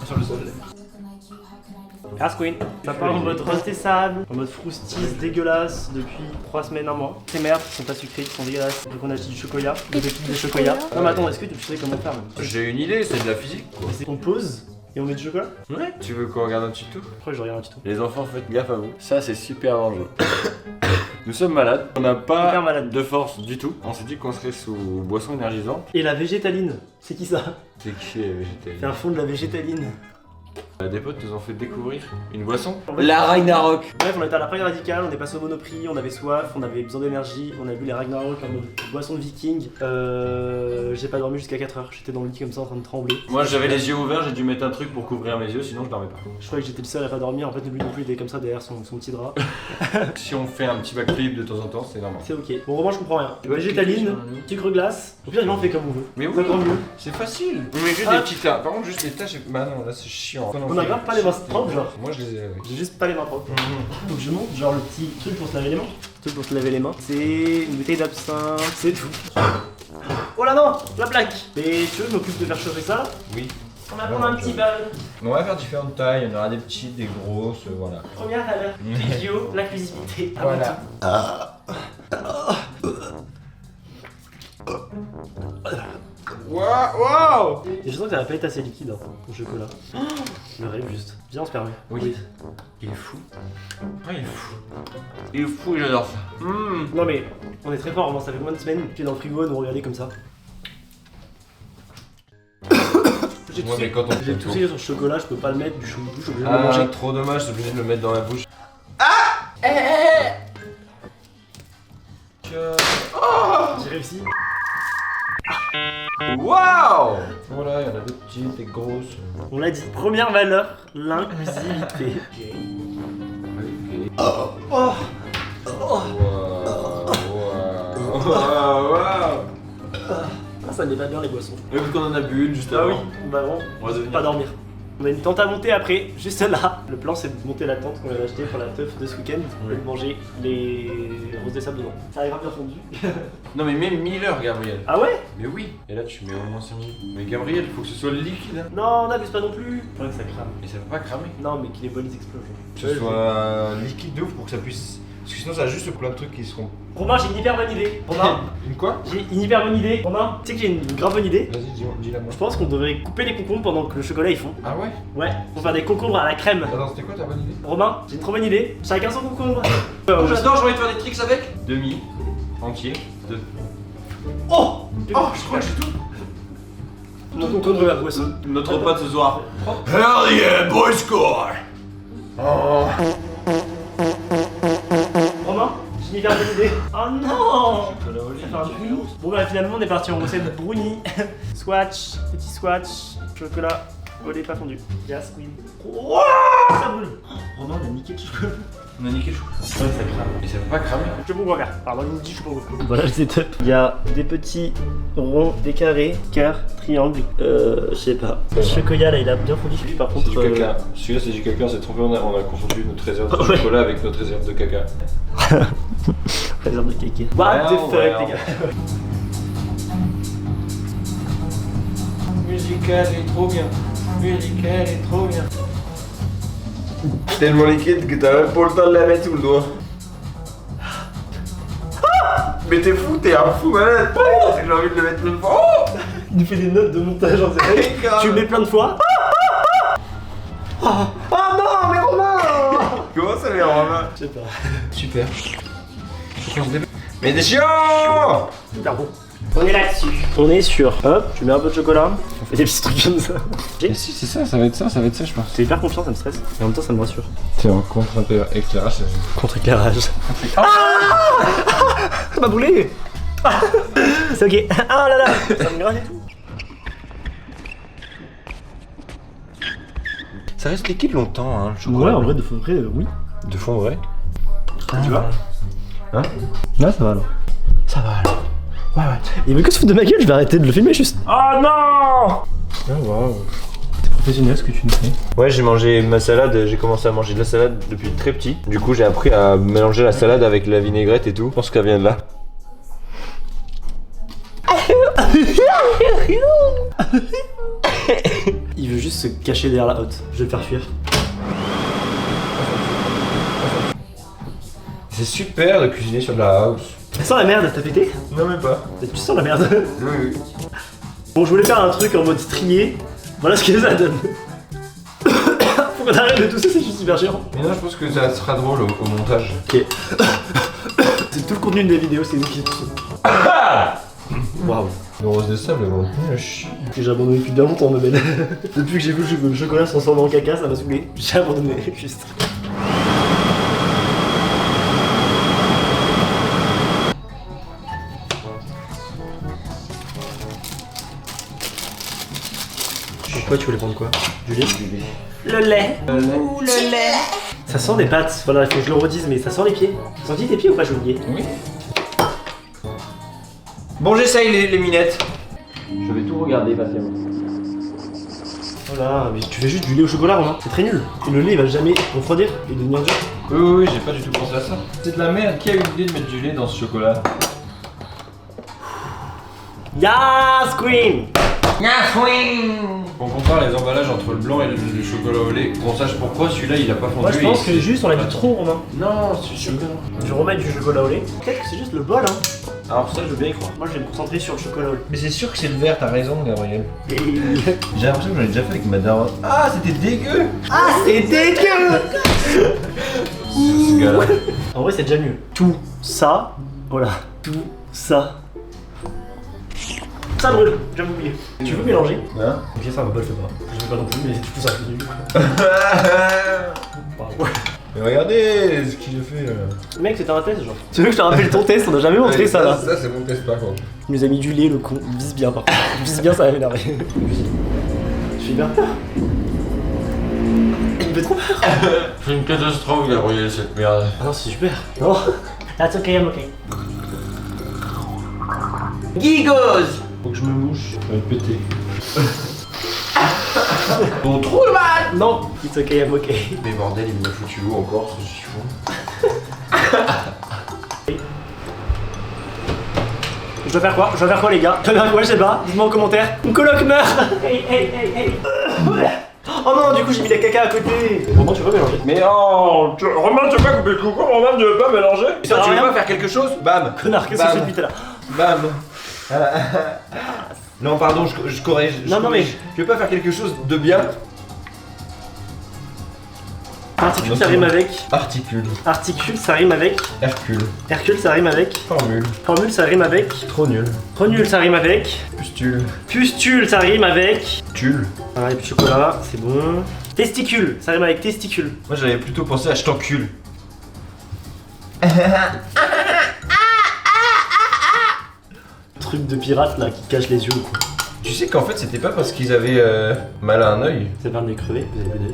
sur le sol. Merci Queen. Ça part en mode rosé sable, en mode froustis dégueulasse depuis 3 semaines, 1 mois. Ces merdes qui sont pas sucrées, qui sont dégueulasses. Donc on a acheté du chocolat, des pépites de chocolat. Non mais attends, est-ce que tu sais comment faire même? J'ai une idée, c'est de la physique quoi. On pose et on met du chocolat? Ouais. Tu veux qu'on regarde un tuto? Pourquoi je regarde un tuto? Les enfants, faites gaffe à vous. Ça, c'est super dangereux. Nous sommes malades. On n'a pas Hyper malade. de force du tout. On s'est dit qu'on serait sous boisson énergisante. Et la végétaline, c'est qui ça? C'est qui est végétalien? C'est un fond de la végétaline. Des potes nous ont fait découvrir une boisson. La Ragnarok. Bref, on était à la première radicale, on est passé au Monoprix, on avait soif, on avait besoin d'énergie, on a bu les Ragnarok en mode boisson de viking. J'ai pas dormi jusqu'à 4 heures, j'étais dans le lit comme ça en train de trembler. Moi j'avais les yeux ouverts, j'ai dû mettre un truc pour couvrir mes yeux, sinon je dormais pas. Je croyais que j'étais le seul à pas dormir, en fait lui non plus il était comme ça derrière son petit drap. Si on fait un petit backflip de temps en temps, c'est normal. C'est ok. Bon, vraiment je comprends rien. Tu vois, Végétaline, sucre glace, au pire il en fait comme on veut. Mais C'est oui, encore mieux. c'est facile. On met juste Ah. des petites là. Par contre, juste les tâches. Bah non, là c'est chiant. On a grave pas les mains propres, genre. Moi je les ai. J'ai juste pas les mains propres. Donc je monte, genre le petit truc pour se laver les mains. Le truc pour se laver les mains. C'est une bouteille d'absinthe, c'est tout. Oh là non, la plaque. Et tu veux, je m'occupe de faire chauffer ça. Oui. On va prendre un petit bol. On va faire différentes tailles, il y en aura des petites, des grosses, voilà. Première valeur, idiot, l'inclusivité. Voilà. Waouh! Et je sens que ça va pas être assez liquide hein, au chocolat. Le rêve juste. Viens, on se permet. Oui. Il est fou. Ah, il est fou. Il est fou et j'adore ça. Non mais, on est très fort, ça fait moins de semaines qu'il est dans le frigo à nous regarder comme ça. J'ai Ouais, mais quand on J'ai toussé sur le chocolat, je peux pas le mettre, du chou, je suis obligé de le Ah, manger. trop dommage, c'est obligé de le mettre dans la bouche. J'ai réussi. Waouh! Voilà, il y en a des petites, des grosses. On l'a dit, première valeur, l'inclusivité. Oh! Waouh! Waouh! Ah, ça n'est pas bien les boissons. Et vu qu'on en a bu une juste Ah avant. oui, bah bon, On va devenir. pas dormir. On a une tente à monter après, juste là. Le plan c'est de monter la tente qu'on vient d'acheter pour la teuf de ce week-end Oui. et de manger les roses des sables dedans. Ça arrivera bien fondu. Non, mais même 1000 heures, Gabriel. Ah ouais? Mais oui. Et là, tu mets au moins 5000. Mais Gabriel, il faut que ce soit liquide. Hein. Non, n'abuse pas non plus. Ouais, ça crame. Et ça va pas cramer. Non, mais que les bols explosent. Que ce soit liquide de ouf pour que ça puisse. Parce que sinon, ça a juste plein de trucs qui seront. Romain, j'ai une hyper bonne idée. Romain, Une quoi? j'ai une hyper bonne idée. Romain, tu sais que j'ai une grave bonne idée. Vas-y, dis-la moi. Je pense qu'on devrait couper les concombres pendant que le chocolat ils fond. Ah ouais? Ouais, pour faire des concombres à la crème. Attends, c'était quoi ta bonne idée? Romain, j'ai une trop bonne idée. Chacun son concombre. J'adore, j'ai envie de faire des tricks avec. Demi, entier, deux. Oh Oh, je crois que j'ai tout. Mon concombre à la boisson. Notre repas de ce soir. Hell yeah, boy score! Oh. Romain, j'ai une hyper bonne idée. Oh non! Ça fait un brownie. Bon bah finalement on est parti en recette brownie. Swatch, petit swatch, chocolat au lait pas fondu. Yes, queen. Oh, ça brûle. Romain on a niqué le chocolat. On a niqué le chocolat. Ouais, ça crame. Et ça va pas cramer. Je peux pas faire. Pardon, il me dit je peux pas. Voilà le setup. Il y a des petits ronds, des carrés, cœurs, triangles. Je sais pas. Le chocolat là il a bien fondu. Par contre. C'est du caca. Celui-là c'est du caca, c'est trompé, on a confondu notre réserve de Ouais. chocolat avec notre réserve de caca. Réserve de caca. What the fuck Ouais, les gars. Musical est trop bien. Musical est trop bien. Tellement liquide que t'as même pas le temps de la mettre sous le doigt. Mais t'es fou, t'es un fou malade. J'ai envie de le mettre une fois. Oh, Il nous fait des notes de montage en direct. Tu le mets plein de fois. Oh non, mais Romain! comment ça les Romain? Je sais pas. Super. Mais des chiants! Super bon. On est là-dessus. On est sur. Hop, tu mets un peu de chocolat. On fait des petits trucs comme ça. Mais si, c'est ça, ça va être ça je pense. J'ai hyper confiance, ça me stresse. Et en même temps, ça me rassure. C'est un contre-éclairage. Contre-éclairage. Ah ça m'a boulé. Ah c'est ok. Ah là là. Ça me gratte et tout. Ça reste liquide longtemps, hein, le chocolat. Ouais, en vrai, de vrai, oui. De fond, vrai. Tu vois? Hein? Là, ça va alors. Ça va alors. Ouais, ouais. Il veut que se foutre de ma gueule, je vais arrêter de le filmer juste. Oh non! Ah, waouh. C'est professionnel ce que tu nous fais. Ouais, j'ai mangé ma salade, j'ai commencé à manger de la salade depuis très petit. Du coup, j'ai appris à mélanger la salade avec la vinaigrette et tout. Je pense qu'elle vient de là. Il veut juste juste se cacher derrière la hotte. Je vais le faire fuir. C'est super de cuisiner sur de la house. Ça sent la merde, t'as pété? Non, même pas. Tu sens la merde? Oui, oui. Bon, je voulais faire un truc en mode strié. Voilà ce que ça donne. Faut qu'on arrête de tousser, c'est juste super chiant. Mais non, je pense que ça sera drôle au montage. Ok. C'est tout le contenu de la vidéo, c'est nous qui toussons. Waouh. Le rose de sable, bon. J'ai abandonné depuis bien longtemps, me belle. Depuis que j'ai vu le chocolat se transformer en caca, ça m'a saoulé. J'ai abandonné, juste. Pourquoi tu voulais prendre quoi? Du lait? Le lait. Ouh, le lait. Ça sent des pâtes. Voilà, il faut que je le redise, mais ça sent les pieds. Ça sent tes pieds ou pas, j'ai oublié? Oui. Bon, j'essaye les minettes. Je vais tout regarder patiemment. Voilà, mais tu fais juste du lait au chocolat, Romain. C'est très nul. Et le lait, il va jamais refroidir et devenir dur. Oui, j'ai pas du tout pensé à ça. C'est de la merde. Qui a eu l'idée de mettre du lait dans ce chocolat? Yas, Queen. On compare les emballages entre le blanc et le chocolat au lait, qu'on sache pourquoi celui-là il a pas fondu. Moi, je pense que juste on l'a mis trop, Romain. Non, c'est chocolat. Je remets du chocolat au lait. Peut-être que c'est juste le bol, hein. Alors ça, je veux bien y croire. Moi, je vais me concentrer sur le chocolat au lait. Mais c'est sûr que c'est le vert, t'as raison, Gabriel. Et... J'ai l'impression que j'en ai déjà fait avec ma daronne. Ah, c'était dégueu! Ah, c'est dégueu. Ce gars-là. En vrai, c'est déjà mieux. Tout ça, voilà. Tout ça. Ça brûle, j'avais oublié. Tu veux mélanger? Hein? Ok, ça va pas, je fais pas. Je fais pas non plus, mais du coup, ça continue. Mais regardez ce qu'il a fait là. Mec, c'était un test, genre. Tu veux que je te rappelle ton test? On a jamais montré ça là. Ça, c'est mon test par contre. Il nous a mis du lait, le con. Il vise bien par contre. Il vise bien, ça va m'énerver. Je suis bien peur. Il me fait trop peur. C'est une catastrophe, Gabriel, cette merde. Ah non, c'est super. Non. That's okay, I'm okay. Gigos! Faut que je me mouche. Je vais me péter. Ton trou le mal! Non, it's okay, I'm okay. Mais bordel, il m'a foutu où encore ce chiffon? Je dois faire quoi? Je dois faire quoi, les gars? Je dois faire quoi? Je sais pas. Dites-moi en commentaire. Mon coloc meurt. Hey. Oh non, du coup, j'ai mis la caca à côté. Romain, tu veux mélanger? Mais non! Romain, tu veux pas couper le coucou? Romain, tu veux pas mélanger? Ça Tu veux rien. pas faire quelque chose? Bam! Connard, qu'est-ce que c'est depuis tout à l'heure? Bam! Non, pardon, je corrige. Non, mais. Tu veux pas faire quelque chose de bien? Articule, ça rime avec. Articule. Articule, ça rime avec. Hercule. Hercule, ça rime avec. Formule. Formule, ça rime avec. Trop nul. Renule, ça rime avec. Pustule. Pustule, ça rime avec. Tulle. Voilà, et puis chocolat, c'est bon. Testicule, ça rime avec testicule. Moi j'avais plutôt pensé à je t'encule. Truc de pirate là qui cache les yeux quoi. Tu sais qu'en fait c'était pas parce qu'ils avaient mal à un œil. C'est pas le nez crevé, vous avez plus d'œil.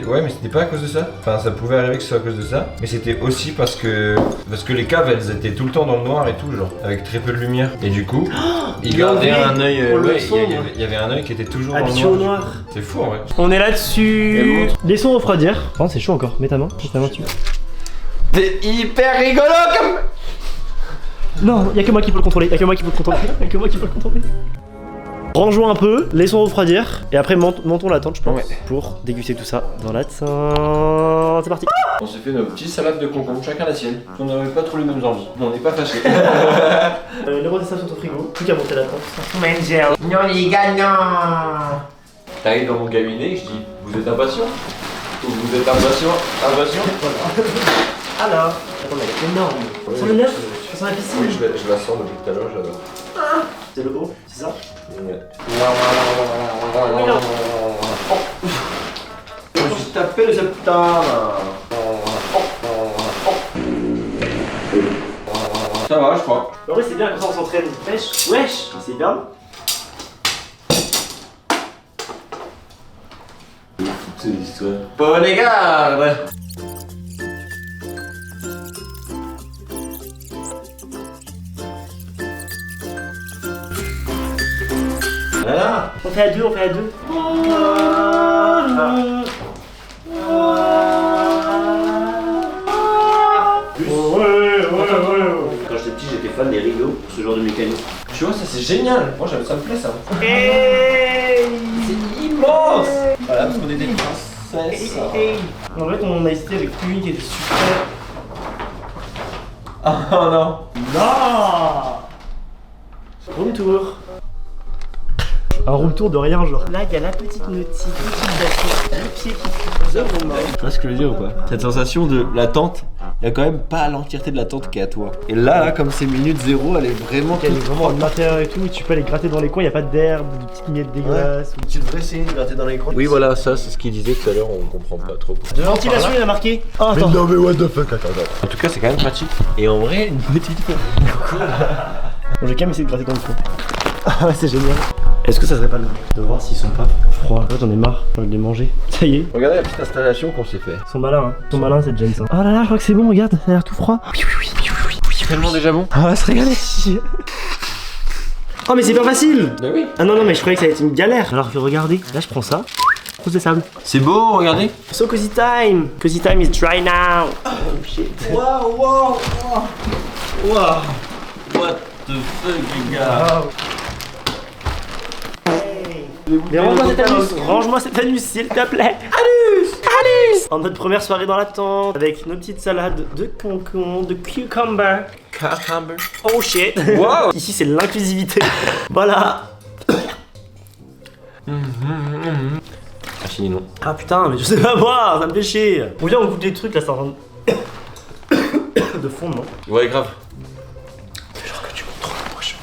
Ouais, mais c'était pas à cause de ça. Enfin ça pouvait arriver que ce soit à cause de ça, mais c'était aussi parce que les caves elles étaient tout le temps dans le noir et tout genre avec très peu de lumière. Et du coup, ils gardaient un œil il y avait un œil qui était toujours dans habitué le au noir. noir. C'est fou en vrai. On est là-dessus. Laissons refroidir. Oh, c'est chaud encore. Mets ta main dessus. C'est hyper rigolo comme. Non, y'a que moi qui peux le contrôler. Rangeons un peu, laissons refroidir et après montons la tente je pense pour déguster tout ça dans la tente. C'est parti. On s'est fait nos petites salades de concombre, chacun la sienne. On n'avait pas trop les mêmes envies, on n'est pas fâchés. Les recettes sont au frigo, plus qu'à monter la tente. Non les gagnants. T'arrives dans mon cabinet, je dis vous êtes impatient? Ou vous êtes impatient? Alors, attends, elle est énorme. Sur le neuf, sur la piscine. Oui, je la sens depuis tout à l'heure, j'adore. C'est le haut, c'est ça? Ouais. Je me suis tapé le septembre. Ça va, je crois. En vrai, c'est bien comme ça on s'entraîne. Wesh, c'est bien. C'est l'histoire. Bonne garde. Voilà. On fait à deux. Quand j'étais petit, j'étais fan des rideaux, ce genre de mécanique. Tu vois, ça c'est génial. Moi, ça me plaît ça. Hey, C'est immense. Voilà, parce qu'on est des princesses. En fait, on a hésité avec lui qui était super. Oh non. Non. Room tour. Un room tour de rien, genre. Là, il y a la petite notice, le pied qui pousse de mon main. Tu vois ce que je veux dire ou pas? Cette sensation de la tente, il y a quand même pas l'entièreté de la tente qui est à toi. Et là, comme c'est minute zéro, elle est vraiment Elle est vraiment de l'intérieur et tout, et tu peux aller gratter dans les coins, il n'y a pas d'herbe, de petites miettes dégueulasses. Tu devrais essayer de gratter dans les coins. Oui, voilà, ça, c'est ce qu'il disait tout à l'heure, on comprend pas trop. Ventilation, il a marqué. Oh, attends. non, mais what the fuck, attends. En tout cas, c'est quand même pratique. Et en vrai, une petite fois. Bon, j'ai quand même essayé de gratter dans le fond. Ah ouais, c'est génial. Est-ce que ça serait pas le de voir s'ils sont pas froids? En fait, j'en ai marre, j'ai envie de les manger. Ça y est. Regardez la petite installation qu'on s'est fait. Ils sont malins, hein. Ils sont malins, cette James. Oh là là, je crois que c'est bon, regarde, ça a l'air tout froid. C'est tellement déjà bon. Ah, on va se régaler. Oh, mais c'est pas facile. Bah oui. Ah non, non, mais je croyais que ça allait être une galère. Alors que regardez, là, je prends ça. Rose de sable. C'est beau, regardez. So cozy time. Cozy time is dry now. Oh shit. Wow. What the fuck, les gars. Mais range-moi cet anus. Range-moi cet anus, s'il te plaît. Anus. En notre première soirée dans la tente, avec nos petites salades de concombre, de cucumber. Cucumber. Oh shit. Wow. Ici, c'est l'inclusivité. Voilà. Ah, fini, non. Ah putain, mais je sais pas boire, ça me fait chier. Ou bien on goûte des trucs là, c'est en train de fondre, non? Ouais, grave. Genre que tu contrôles, moi je suis.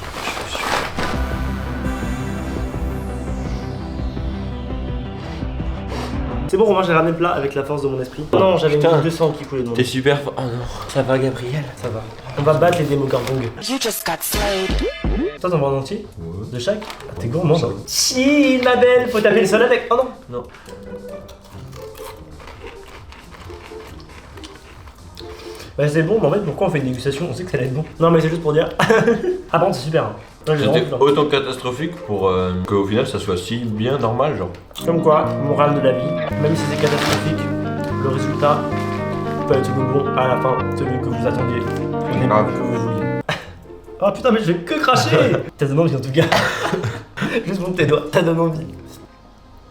C'est bon, Romain, j'ai ramené le plat avec la force de mon esprit. Non, j'avais une goutte de sang qui coulait de mon T'es nez. super fort. Oh non. Ça va, Gabriel? Ça va. On va battre les démogorgons. Toi, t'en prends un entier? Ouais. De chaque? Ah, t'es gourmand. Chill, ma belle, faut taper le sol avec. Oh non. Non. Bah c'est bon, mais en fait pourquoi on fait une dégustation? On sait que ça va être bon. Non mais c'est juste pour dire. Ah bon, c'est super. Hein. Ouais, j'ai C'était vraiment plus autant catastrophique pour qu'au final ça soit si bien normal, genre. faim. Comme quoi, morale de la vie, même si c'est catastrophique, le résultat peut être le bon à la fin, celui que vous attendiez, le Grave. que vous vouliez. Oh putain, mais je vais que cracher. T'as donné envie en tout cas. Juste monte tes doigts, t'as donné envie.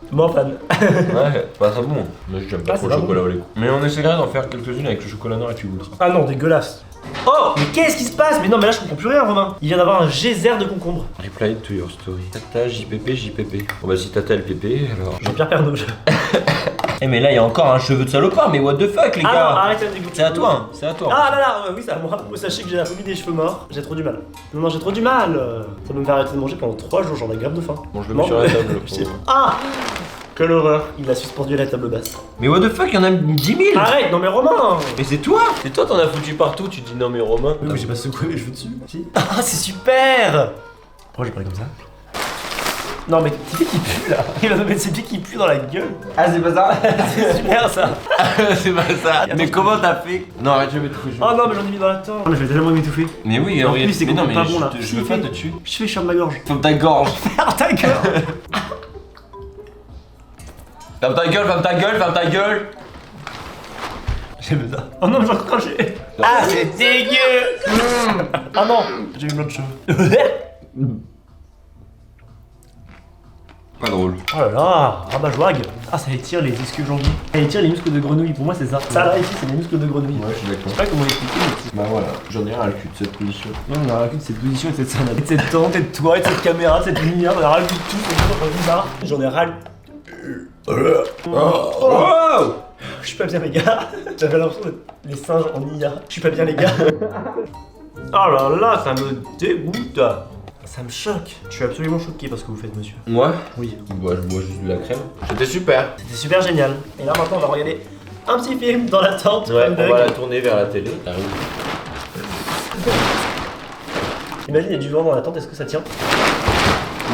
Moi fan. Ouais, bah c'est bon. Mais j'aime pas Ah, trop c'est le chocolat pas au lait. Mais on essaiera d'en faire quelques-unes avec le chocolat noir et tu goûteras. Ah non, dégueulasse. Oh, mais qu'est-ce qui se passe? Mais non, mais là je comprends plus rien, Romain. Il vient d'avoir un geyser de concombre. Reply to your story. Tata, JPP, JPP. Bon bah si Tata LPP, alors... Jean-Pierre Pernaut. Eh mais là il y a encore un cheveu de salopard, mais what the fuck les Ah gars. non, arrête de dégoûter. C'est à toi, hein, c'est à toi. Ah là là, oui, c'est à moi. Sachez que j'ai la phobie des cheveux morts. J'ai trop du mal. Non, j'ai trop du mal. Ça va me faire arrêter de manger pendant 3 jours, j'en ai grave de faim. Bon, je le mets sur la table. Je sais pas. Ah! Quelle horreur. Il a suspendu à la table basse. Mais what the fuck, il y en a 10 000. Arrête, non mais Romain! Mais c'est toi. C'est toi, t'en as foutu partout, tu dis non mais Romain. Oui, mais j'ai pas secoué mes cheveux dessus. Si. Ah, c'est super! Pourquoi j'ai parlé comme ça? Non mais tes pieds qui puent là! Il va me mettre ses pieds qui puent dans la gueule! Ah c'est pas ça. C'est super ça! C'est pas ça. Mais comment t'as fait? Non arrête, je vais t'étouffer. Oh non, mais j'en ai mis dans la tente! Oh, mais je vais tellement m'étouffer! Mais oui, En plus, c'est mais non mais complètement pas bon là! je veux pas te tuer. Je fais ma gorge! Ferme ta gorge. Ferme ta gueule! Ferme ta gueule, ferme ta gueule, ferme ta gueule. J'aime ça! Oh non, mais j'en craché! Ah, c'est dégueu! Ah non! J'ai eu une autre cheveux! Pas drôle. Oh là là, rabat-joie. Ah, ça étire les ischio-jambiers. Ça étire les muscles de grenouille, pour moi c'est ça. Ça là ici, c'est les muscles de grenouille. Ouais, je suis Je d'accord. sais pas comment expliquer, mais Bah voilà, j'en ai rien à le cul de cette position. non, on a rien de cette position et de cette salade. Et de cette tente, et de toi, et de cette caméra, de cette lumière, on a ras le cul de tout, c'est bizarre. J'en ai ras le... Wow. Je suis pas bien les gars. J'avais l'impression d'être les singes en IA. Je suis pas bien les gars. Oh là là, ça me dégoûte. Ça me choque. Je suis absolument choqué par ce que vous faites, monsieur. Moi? Oui. Bah je bois juste de la crème. C'était super. C'était super génial. Et là maintenant, on va regarder un petit film dans la tente. Ouais, comme on Doug. va la tourner vers la télé. T'arrives. Imagine, il y a du vent dans la tente, est-ce que ça tient?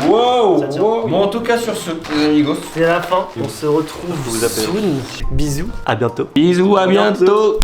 Wow, Ça tient. wow. Bon en tout cas sur ce, les amigos. C'est la fin. On se retrouve Vous appelez. soon. Bisous. À bientôt. Bisous, à bientôt.